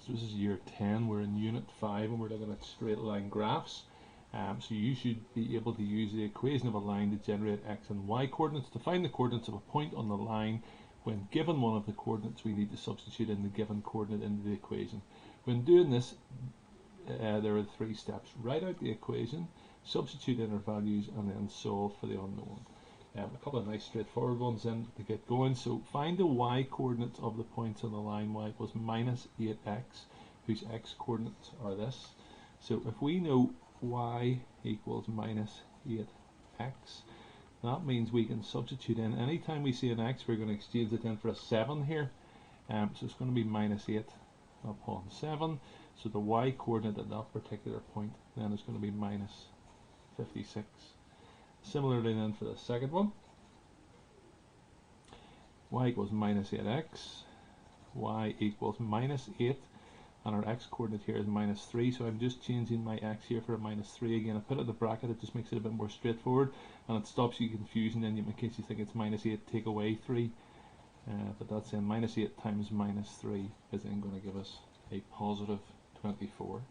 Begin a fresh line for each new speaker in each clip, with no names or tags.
So this is year 10, we're in unit 5 and we're looking at straight line graphs. So you should be able to use the equation of a line to generate x and y coordinates. To find the coordinates of a point on the line, when given one of the coordinates, we need to substitute in the given coordinate into the equation. When doing this, there are 3 steps. Write out the equation, substitute in our values, and then solve for the unknown. A couple of nice straightforward ones then to get going. So find the y coordinates of the points on the line y equals minus 8x, whose x coordinates are this. So if we know y equals minus 8x, that means we can substitute in, anytime we see an x, we're going to exchange it in for a 7 here. So it's going to be minus 8 upon 7. So the y coordinate at that particular point then is going to be minus 56. Similarly then for the second one, y equals minus 8x, y equals minus 8, and our x coordinate here is minus 3, so I'm just changing my x here for a minus 3 again. I put it in the bracket, it just makes it a bit more straightforward, and it stops you confusion then in case you think it's minus 8, take away 3, but that's in minus 8 times minus 3 is then going to give us a positive 24.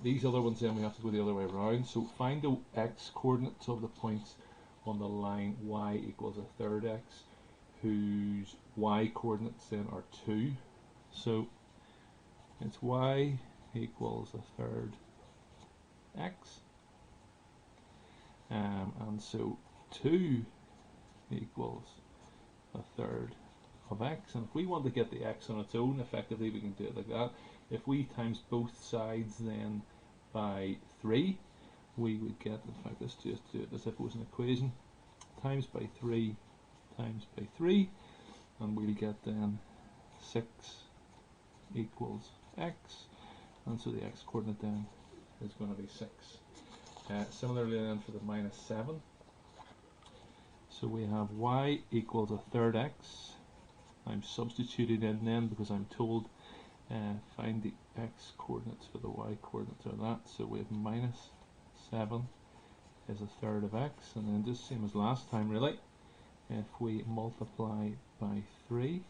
These other ones then we have to go the other way around. So find the x coordinates of the points on the line y equals a third x, whose y coordinates then are 2. So it's y equals a third x, and so 2 equals a third of x, and if we want to get the x on its own, effectively we can do it like that. If we times both sides then by 3, we would get, in fact let's just do it as if it was an equation, times by 3 times by 3, and we'll get then 6 equals x, and so the x coordinate then is going to be 6. Similarly then for the minus 7, so we have y equals a third x. I'm substituting in then because I'm told find the x coordinates for the y coordinates are that, so we have minus 7 is a third of x, and then just same as last time really, if we multiply by 3,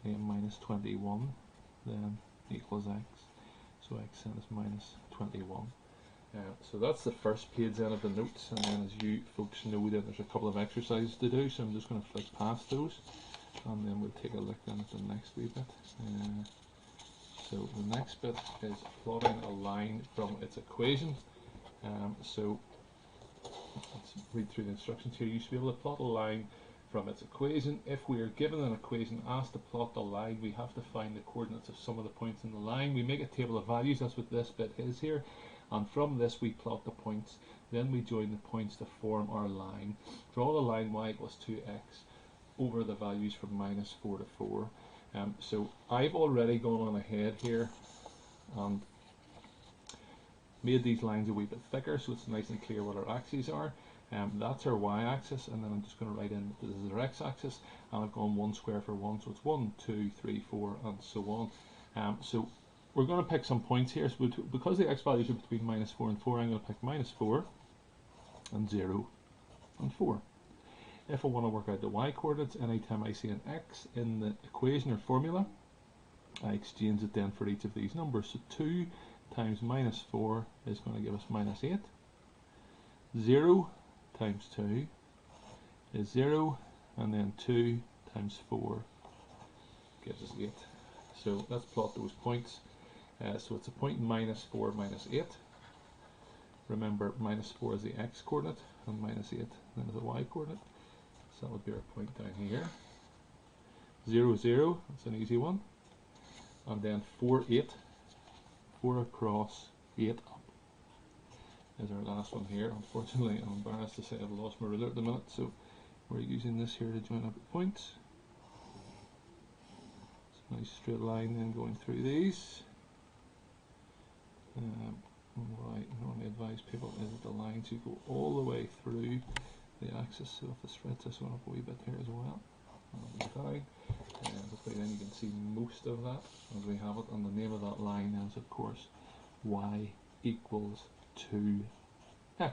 we have minus 21 then equals x, so x then is minus 21. So that's the first page then of the notes, and then as you folks know then there's a couple of exercises to do, so I'm just going to flick past those and then we'll take a look then at the next wee bit. So the next bit is plotting a line from its equation. So let's read through the instructions here. You should be able to plot a line from its equation. If we are given an equation asked to plot the line, we have to find the coordinates of some of the points in the line. We make a table of values, that's what this bit is here, and from this we plot the points, then we join the points to form our line. Draw the line y equals 2x over the values from minus 4 to 4. So I've already gone on ahead here and made these lines a wee bit thicker so it's nice and clear what our axes are. That's our y-axis, and then I'm just going to write in this is our x-axis, and I've gone 1 square for 1, so it's 1, 2, 3, 4, and so on. So we're going to pick some points here. So because the x values are between minus 4 and 4, I'm going to pick minus 4 and 0 and 4. If I want to work out the y coordinates, anytime I see an x in the equation or formula, I exchange it then for each of these numbers. So 2 times minus 4 is going to give us minus 8. 0 times 2 is 0, and then 2 times 4 gives us 8. So let's plot those points. So it's a point minus 4 minus 8. Remember, minus 4 is the x coordinate, and minus 8 then is the y coordinate. So that would be our point down here. 0, 0, that's an easy one. And then 4, 8. 4 across, 8 up is our last one here. Unfortunately, I'm embarrassed to say I've lost my ruler at the minute, so we're using this here to join up the points. It's a nice straight line then going through these. What I normally advise people is that the lines you go all the way through the axis, so if I stretch this one up a wee bit here as well, hopefully then you can see most of that as we have it, and the name of that line is of course y equals 2x.